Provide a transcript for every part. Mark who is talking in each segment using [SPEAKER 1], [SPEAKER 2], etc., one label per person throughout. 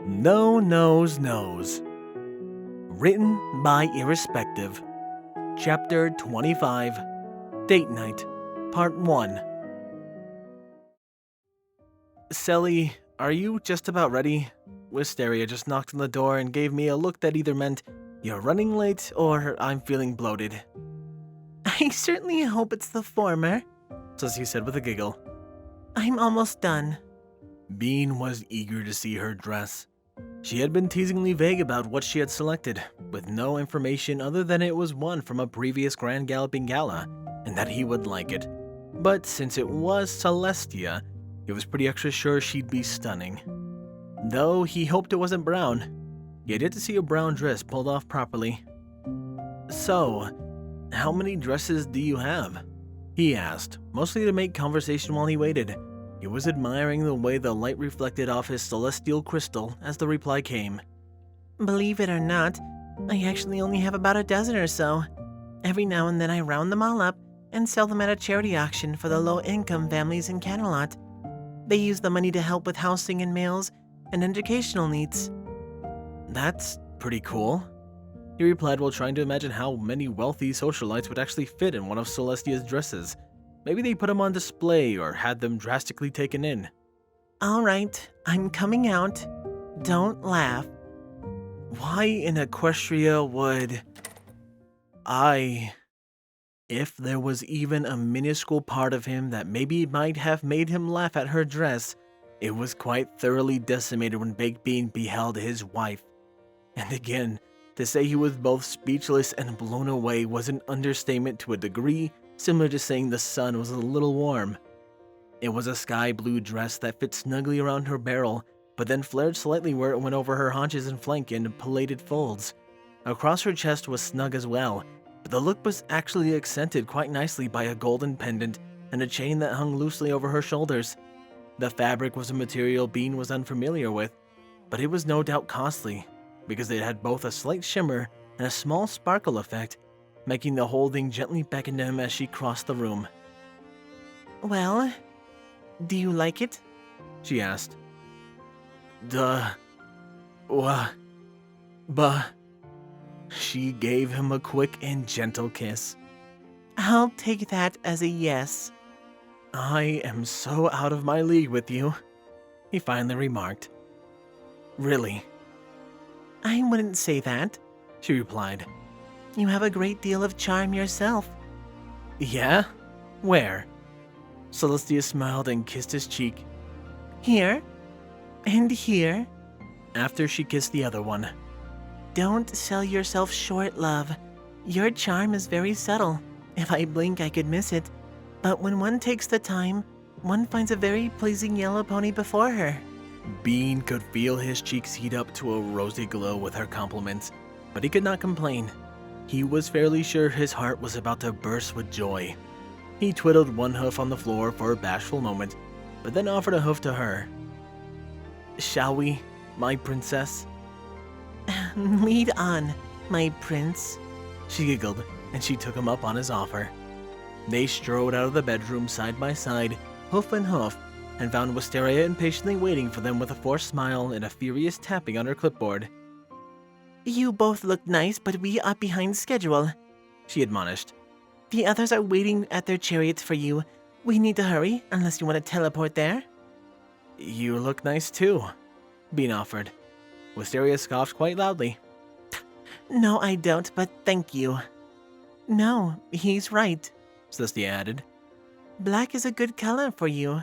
[SPEAKER 1] No Nose Knows. Written by Irrespective. Chapter 25. Date Night. Part 1. Selly, are you just about ready? Wisteria just knocked on the door and gave me a look that either meant you're running late or I'm feeling bloated.
[SPEAKER 2] I certainly hope it's the former,
[SPEAKER 1] Saucy said with a giggle.
[SPEAKER 2] I'm almost done.
[SPEAKER 1] Bean was eager to see her dress. She had been teasingly vague about what she had selected, with no information other than it was one from a previous Grand Galloping Gala, and that he would like it. But since it was Celestia, he was pretty extra sure she'd be stunning. Though he hoped it wasn't brown. He had yet to see a brown dress pulled off properly. So, how many dresses do you have? He asked, mostly to make conversation while he waited. He was admiring the way the light reflected off his celestial crystal as the reply came.
[SPEAKER 2] Believe it or not, I actually only have about a dozen or so. Every now and then I round them all up and sell them at a charity auction for the low-income families in Camelot. They use the money to help with housing and meals and educational needs.
[SPEAKER 1] That's pretty cool, he replied while trying to imagine how many wealthy socialites would actually fit in one of Celestia's dresses. Maybe they put them on display or had them drastically taken in.
[SPEAKER 2] All right, I'm coming out. Don't laugh.
[SPEAKER 1] Why in Equestria would If there was even a minuscule part of him that maybe might have made him laugh at her dress, it was quite thoroughly decimated when Baked Bean beheld his wife. And again, to say he was both speechless and blown away was an understatement to a degree similar to saying the sun was a little warm. It was a sky blue dress that fit snugly around her barrel, but then flared slightly where it went over her haunches and flank in pillated folds. Across her chest was snug as well, but the look was actually accented quite nicely by a golden pendant and a chain that hung loosely over her shoulders. The fabric was a material Bean was unfamiliar with, but it was no doubt costly, because it had both a slight shimmer and a small sparkle effect, making the whole thing gently beckon to him as she crossed the room.
[SPEAKER 2] Well, do you like it?
[SPEAKER 1] She asked. She gave him a quick and gentle kiss.
[SPEAKER 2] I'll take that as a yes.
[SPEAKER 1] I am so out of my league with you, he finally remarked. Really?
[SPEAKER 2] I wouldn't say that,
[SPEAKER 1] she replied.
[SPEAKER 2] You have a great deal of charm yourself.
[SPEAKER 1] Yeah? Where? Celestia smiled and kissed his cheek.
[SPEAKER 2] Here. And here.
[SPEAKER 1] After she kissed the other one.
[SPEAKER 2] Don't sell yourself short, love. Your charm is very subtle. If I blink, I could miss it. But when one takes the time, one finds a very pleasing yellow pony before her.
[SPEAKER 1] Bean could feel his cheeks heat up to a rosy glow with her compliments, but he could not complain. He was fairly sure his heart was about to burst with joy. He twiddled one hoof on the floor for a bashful moment, but then offered a hoof to her. Shall we, my princess?
[SPEAKER 2] Lead on, my prince.
[SPEAKER 1] She giggled, and she took him up on his offer. They strode out of the bedroom side by side, hoof and hoof, and found Wisteria impatiently waiting for them with a forced smile and a furious tapping on her clipboard.
[SPEAKER 2] You both look nice, but we are behind schedule,
[SPEAKER 1] she admonished.
[SPEAKER 2] The others are waiting at their chariots for you. We need to hurry, unless you want to teleport there.
[SPEAKER 1] You look nice too, Bean offered. Wisteria scoffed quite loudly.
[SPEAKER 2] No, I don't, but thank you. No, he's right,
[SPEAKER 1] Celestia added.
[SPEAKER 2] Black is a good color for you.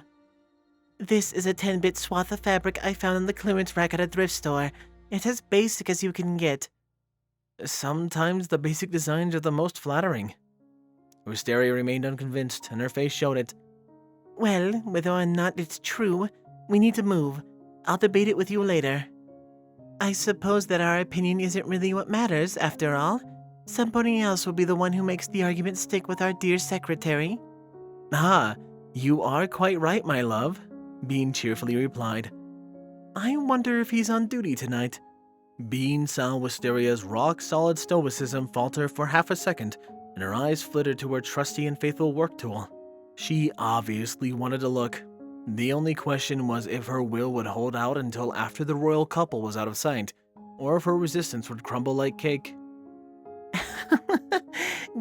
[SPEAKER 2] This is a 10-bit swath of fabric I found in the clearance rack at a thrift store. It's as basic as you can get.
[SPEAKER 1] Sometimes the basic designs are the most flattering. Wisteria remained unconvinced, and her face showed it.
[SPEAKER 2] Well, whether or not it's true, we need to move. I'll debate it with you later. I suppose that our opinion isn't really what matters, after all. Somebody else will be the one who makes the argument stick with our dear secretary.
[SPEAKER 1] Ah, you are quite right, my love, Bean cheerfully replied. I wonder if he's on duty tonight. Bean saw Wisteria's rock-solid stoicism falter for half a second, and her eyes flitted to her trusty and faithful work tool. She obviously wanted to look. The only question was if her will would hold out until after the royal couple was out of sight, or if her resistance would crumble like cake.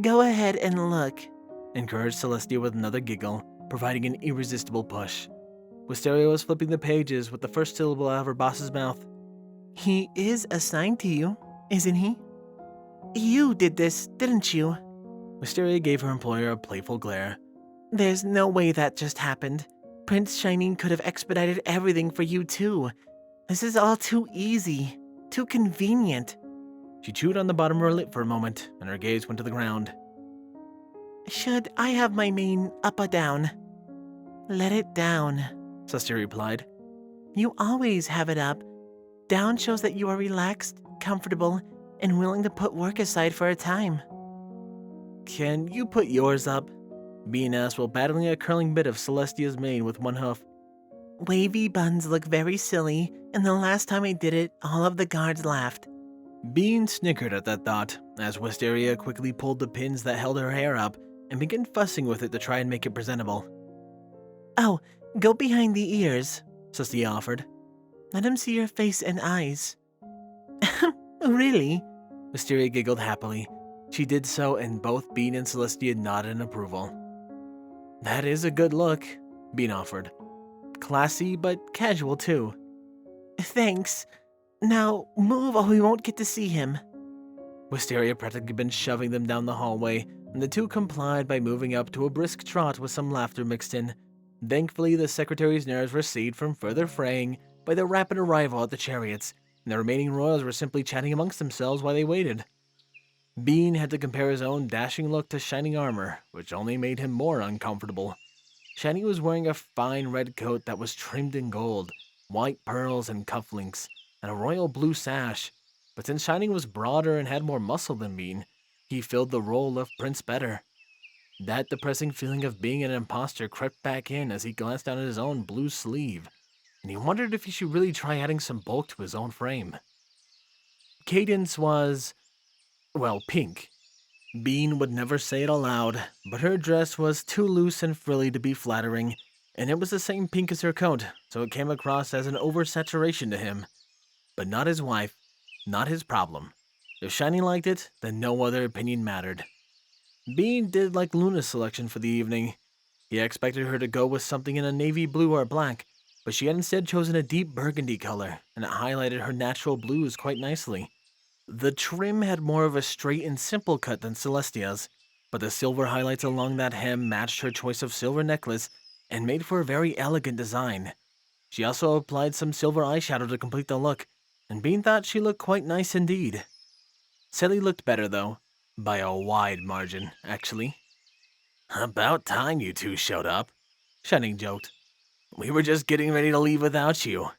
[SPEAKER 2] Go ahead and look,
[SPEAKER 1] encouraged Celestia with another giggle, providing an irresistible push. Wisteria was flipping the pages with the first syllable out of her boss's mouth.
[SPEAKER 2] He is assigned to you, isn't he? You did this, didn't you?
[SPEAKER 1] Wisteria gave her employer a playful glare.
[SPEAKER 2] There's no way that just happened. Prince Shining could have expedited everything for you too. This is all too easy, too convenient.
[SPEAKER 1] She chewed on the bottom of her lip for a moment, and her gaze went to the ground.
[SPEAKER 2] Should I have my mane up or down? Let it down,
[SPEAKER 1] Celestia replied.
[SPEAKER 2] You always have it up. Down shows that you are relaxed, comfortable, and willing to put work aside for a time.
[SPEAKER 1] Can you put yours up? Bean asked while battling a curling bit of Celestia's mane with one hoof.
[SPEAKER 2] Wavy buns look very silly, and the last time I did it, all of the guards laughed.
[SPEAKER 1] Bean snickered at that thought, as Wisteria quickly pulled the pins that held her hair up and began fussing with it to try and make it presentable.
[SPEAKER 2] Oh, go behind the ears,
[SPEAKER 1] Celestia offered.
[SPEAKER 2] Let him see your face and eyes. Really?
[SPEAKER 1] Wisteria giggled happily. She did so, and both Bean and Celestia nodded in approval. That is a good look, Bean offered. Classy, but casual too.
[SPEAKER 2] Thanks. Now, move or we won't get to see him.
[SPEAKER 1] Wisteria practically been shoving them down the hallway, and the two complied by moving up to a brisk trot with some laughter mixed in. Thankfully, the secretary's nerves were saved from further fraying by the rapid arrival at the chariots, and the remaining royals were simply chatting amongst themselves while they waited. Bean had to compare his own dashing look to shining armor, which only made him more uncomfortable. Shiny was wearing a fine red coat that was trimmed in gold, white pearls and cufflinks, and a royal blue sash, but since Shining was broader and had more muscle than Bean, he filled the role of Prince better. That depressing feeling of being an imposter crept back in as he glanced down at his own blue sleeve, and he wondered if he should really try adding some bulk to his own frame. Cadence was, well, pink. Bean would never say it aloud, but her dress was too loose and frilly to be flattering, and it was the same pink as her coat, so it came across as an oversaturation to him. But not his wife, not his problem. If Shiny liked it, then no other opinion mattered. Bean did like Luna's selection for the evening. He expected her to go with something in a navy blue or black, but she had instead chosen a deep burgundy color, and it highlighted her natural blues quite nicely. The trim had more of a straight and simple cut than Celestia's, but the silver highlights along that hem matched her choice of silver necklace and made for a very elegant design. She also applied some silver eyeshadow to complete the look, and Bean thought she looked quite nice indeed. Sally looked better, though. By a wide margin, actually. About time you two showed up, Shining joked. We were just getting ready to leave without you.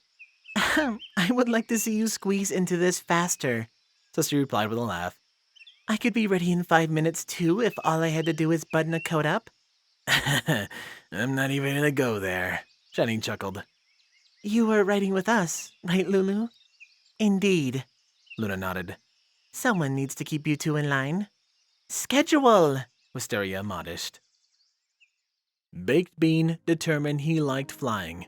[SPEAKER 2] I would like to see you squeeze into this faster,
[SPEAKER 1] Celestia replied with a laugh.
[SPEAKER 2] I could be ready in 5 minutes too if all I had to do is button a coat up.
[SPEAKER 1] I'm not even gonna go there, Shining chuckled.
[SPEAKER 2] You were riding with us, right, Lulu? Indeed,
[SPEAKER 1] Luna nodded.
[SPEAKER 2] Someone needs to keep you two in line. Schedule,
[SPEAKER 1] Wisteria admonished. Baked Bean determined he liked flying.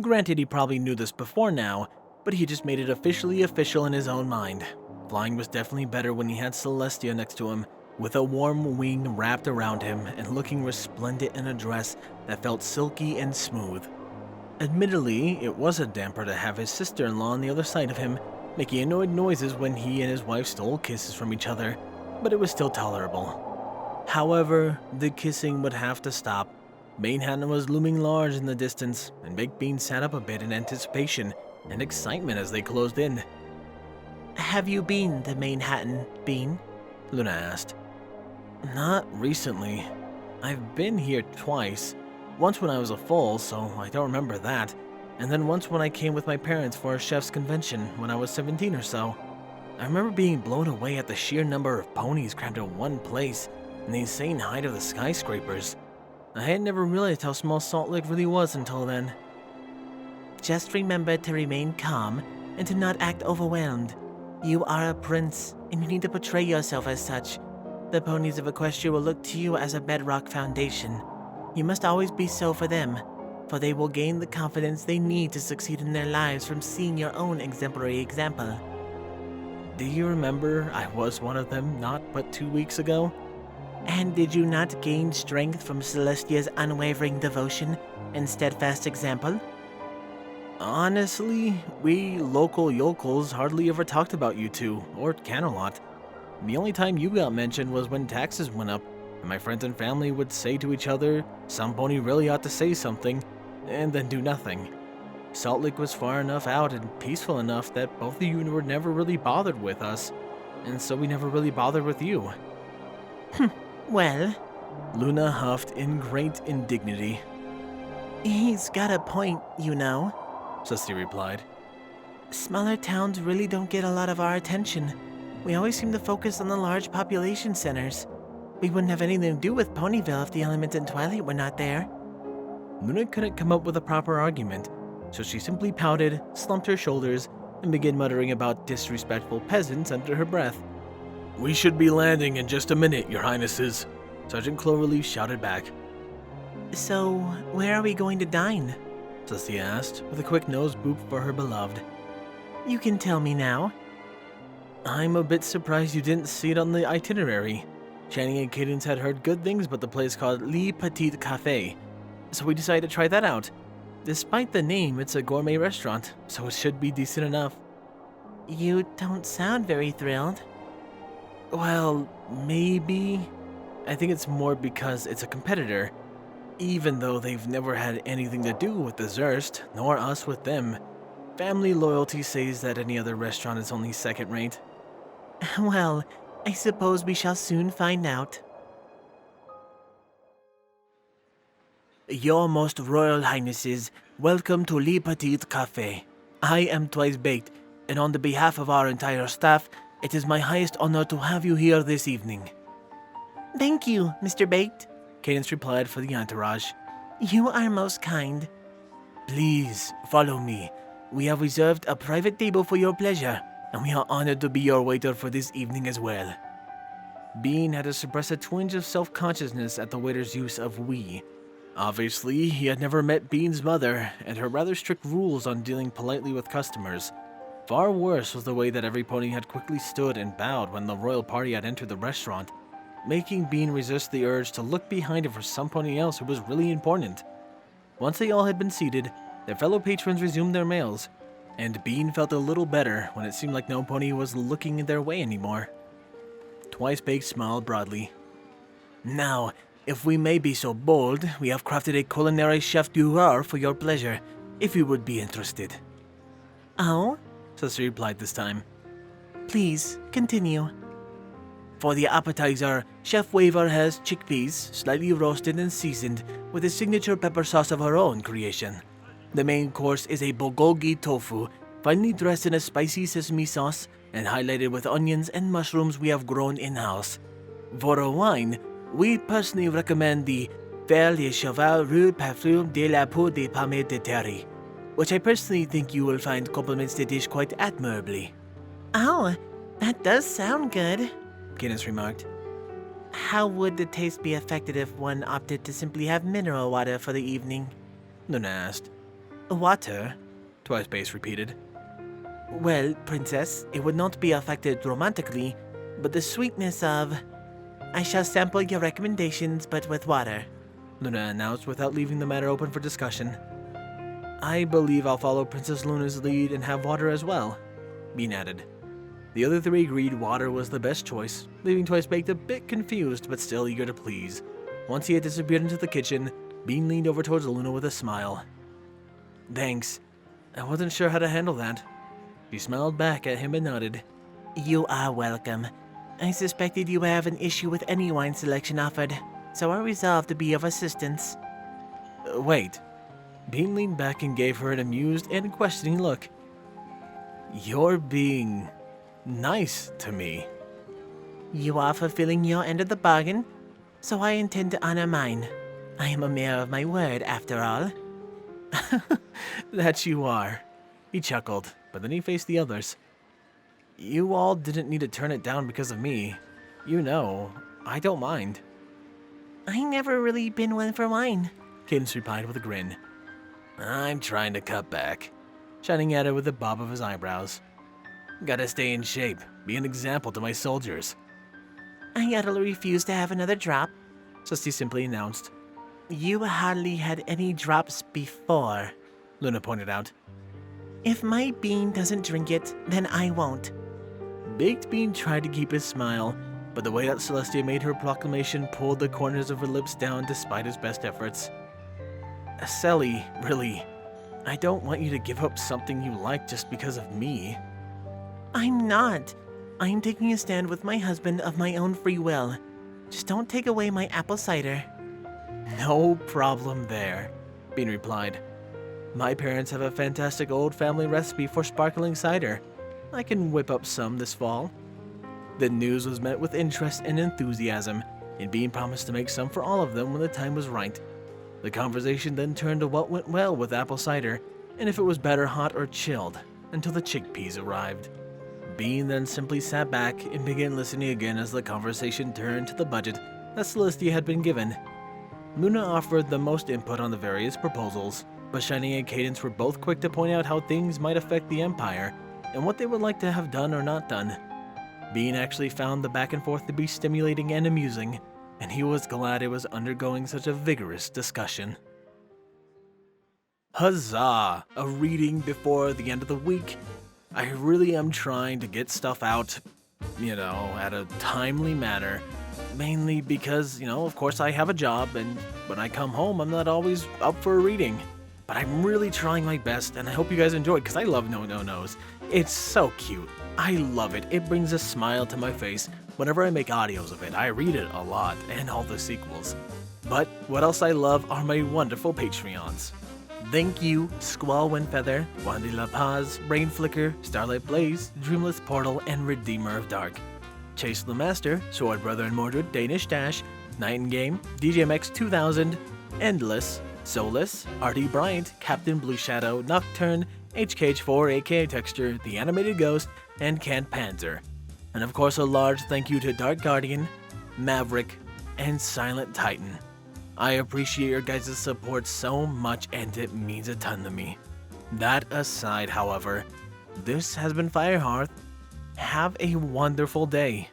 [SPEAKER 1] Granted, he probably knew this before now, but he just made it officially official in his own mind. Flying was definitely better when he had Celestia next to him, with a warm wing wrapped around him and looking resplendent in a dress that felt silky and smooth. Admittedly, it was a damper to have his sister-in-law on the other side of him, making annoyed noises when he and his wife stole kisses from each other, but it was still tolerable. However, the kissing would have to stop. Manhattan was looming large in the distance, and Baked Bean sat up a bit in anticipation and excitement as they closed in.
[SPEAKER 2] Have you been to Manhattan, Bean?
[SPEAKER 1] Luna asked. Not recently. I've been here twice. Once when I was a foal, so I don't remember that, and then once when I came with my parents for a chef's convention when I was 17 or so. I remember being blown away at the sheer number of ponies crammed in one place and the insane height of the skyscrapers. I had never realized how small Salt Lake really was until then.
[SPEAKER 2] Just remember to remain calm and to not act overwhelmed. You are a prince, and you need to portray yourself as such. The ponies of Equestria will look to you as a bedrock foundation. You must always be so for them. for they will gain the confidence they need to succeed in their lives from seeing your own exemplary example.
[SPEAKER 1] Do you remember I was one of them not but 2 weeks ago?
[SPEAKER 2] And did you not gain strength from Celestia's unwavering devotion and steadfast example?
[SPEAKER 1] Honestly, we local yokels hardly ever talked about you two, or Camelot. The only time you got mentioned was when taxes went up, and my friends and family would say to each other, some pony really ought to say something, and then do nothing. Salt Lake was far enough out and peaceful enough that both of you were never really bothered with us, and so we never really bothered with you.
[SPEAKER 2] Well,
[SPEAKER 1] Luna huffed in great indignity.
[SPEAKER 2] He's got a point, you know,
[SPEAKER 1] Saucy replied.
[SPEAKER 2] Smaller towns really don't get a lot of our attention. We always seem to focus on the large population centers. We wouldn't have anything to do with Ponyville if the elements in Twilight were not there.
[SPEAKER 1] Luna couldn't come up with a proper argument, so she simply pouted, slumped her shoulders, and began muttering about disrespectful peasants under her breath. We should be landing in just a minute, your highnesses, Sergeant Cloverleaf shouted back.
[SPEAKER 2] So, where are we going to dine?
[SPEAKER 1] Celestia asked, with a quick nose boop for her beloved.
[SPEAKER 2] You can tell me now.
[SPEAKER 1] I'm a bit surprised you didn't see it on the itinerary. Channing and Cadence had heard good things about the place called Le Petit Café, so we decided to try that out. Despite the name, it's a gourmet restaurant, so it should be decent enough.
[SPEAKER 2] You don't sound very thrilled.
[SPEAKER 1] Well, maybe. I think it's more because it's a competitor. Even though they've never had anything to do with the Zerst, nor us with them. Family loyalty says that any other restaurant is only second rate.
[SPEAKER 2] Well, I suppose we shall soon find out. Your most royal highnesses, welcome to Le Petit Café. I am Twice Baked, and on the behalf of our entire staff, it is my highest honor to have you here this evening. Thank you, Mr. Baked,
[SPEAKER 1] Cadence replied for the entourage.
[SPEAKER 2] You are most kind. Please, follow me. We have reserved a private table for your pleasure, and we are honored to be your waiter for this evening as well.
[SPEAKER 1] Bean had to suppress a twinge of self-consciousness at the waiter's use of we. Obviously, he had never met Bean's mother, and her rather strict rules on dealing politely with customers. Far worse was the way that every pony had quickly stood and bowed when the royal party had entered the restaurant, making Bean resist the urge to look behind him for some pony else who was really important. Once they all had been seated, their fellow patrons resumed their meals, and Bean felt a little better when it seemed like no pony was looking their way anymore. Twice Baked smiled broadly.
[SPEAKER 2] Now, if we may be so bold, we have crafted a culinary chef du jour for your pleasure, if you would be interested. Oh?
[SPEAKER 1] Saucy replied this time.
[SPEAKER 2] Please, continue. For the appetizer, Chef Waver has chickpeas, slightly roasted and seasoned, with a signature pepper sauce of her own creation. The main course is a bulgogi tofu, finely dressed in a spicy sesame sauce and highlighted with onions and mushrooms we have grown in-house. For a wine, we personally recommend the Fer le Cheval Rue Parfum de la Peau de Pomme de Terre, which I personally think you will find complements the dish quite admirably. Oh, that does sound good,
[SPEAKER 1] Cadence remarked.
[SPEAKER 2] How would the taste be affected if one opted to simply have mineral water for the evening?
[SPEAKER 1] Luna asked.
[SPEAKER 2] Water?
[SPEAKER 1] Twice Baked repeated.
[SPEAKER 2] Well, Princess, it would not be affected romantically, but the sweetness of... I shall sample your recommendations, but with water,
[SPEAKER 1] Luna announced without leaving the matter open for discussion. I believe I'll follow Princess Luna's lead and have water as well, Bean added. The other three agreed water was the best choice, leaving Twice Baked a bit confused but still eager to please. Once he had disappeared into the kitchen, Bean leaned over towards Luna with a smile. Thanks. I wasn't sure how to handle that. She smiled back at him and nodded.
[SPEAKER 2] You are welcome. I suspected you would have an issue with any wine selection offered, so I resolved to be of assistance.
[SPEAKER 1] Wait. Bean leaned back and gave her an amused and questioning look. You're being... nice to me.
[SPEAKER 2] You are fulfilling your end of the bargain, so I intend to honor mine. I am a man of my word, after all.
[SPEAKER 1] That you are. He chuckled, but then he faced the others. You all didn't need to turn it down because of me. You know, I don't mind.
[SPEAKER 2] I never really been one for wine,
[SPEAKER 1] Cadence replied with a grin. I'm trying to cut back. Shining at it with a bob of his eyebrows. Gotta stay in shape, be an example to my soldiers.
[SPEAKER 2] I utterly refuse to have another drop.
[SPEAKER 1] Saucy simply announced.
[SPEAKER 2] You hardly had any drops before,
[SPEAKER 1] Luna pointed out.
[SPEAKER 2] If my bean doesn't drink it, then I won't.
[SPEAKER 1] Baked Bean tried to keep his smile, but the way that Celestia made her proclamation pulled the corners of her lips down despite his best efforts. Selly, really, I don't want you to give up something you like just because of me.
[SPEAKER 2] I'm not. I'm taking a stand with my husband of my own free will. Just don't take away my apple cider.
[SPEAKER 1] No problem there, Bean replied. My parents have a fantastic old family recipe for sparkling cider. I can whip up some this fall. The news was met with interest and enthusiasm, and Bean promised to make some for all of them when the time was right. The conversation then turned to what went well with apple cider, and if it was better hot or chilled, until the chickpeas arrived. Bean then simply sat back and began listening again as the conversation turned to the budget that Celestia had been given. Luna offered the most input on the various proposals, but Shining and Cadence were both quick to point out how things might affect the Empire, and what they would like to have done or not done. Bean actually found the back and forth to be stimulating and amusing, and he was glad it was undergoing such a vigorous discussion. Huzzah! A reading before the end of the week. I really am trying to get stuff out, at a timely manner. Mainly because, of course I have a job, and when I come home, I'm not always up for a reading. But I'm really trying my best, and I hope you guys enjoy it, because I love No No No's. It's so cute. I love it. It brings a smile to my face whenever I make audios of it. I read it a lot, and all the sequels. But what else I love are my wonderful Patreons. Thank you, Squall, Windfeather, Juan de la Paz, Rain Flicker, Starlight Blaze, Dreamless Portal, and Redeemer of Dark. Chase LeMaster, Sword Brother and Mordred, DanishDash, Nightingale, DJMX 2000, Endless, Solus, RD Bryant, Captain BlueShadow, Nocturne, HKH4 aka Texture, The Animated Ghost, and Canned Panzer. And of course a large thank you to Dark Guardian, Maverick, and Silent Titan. I appreciate your guys' support so much and it means a ton to me. That aside, however, this has been Firehearth. Have a wonderful day.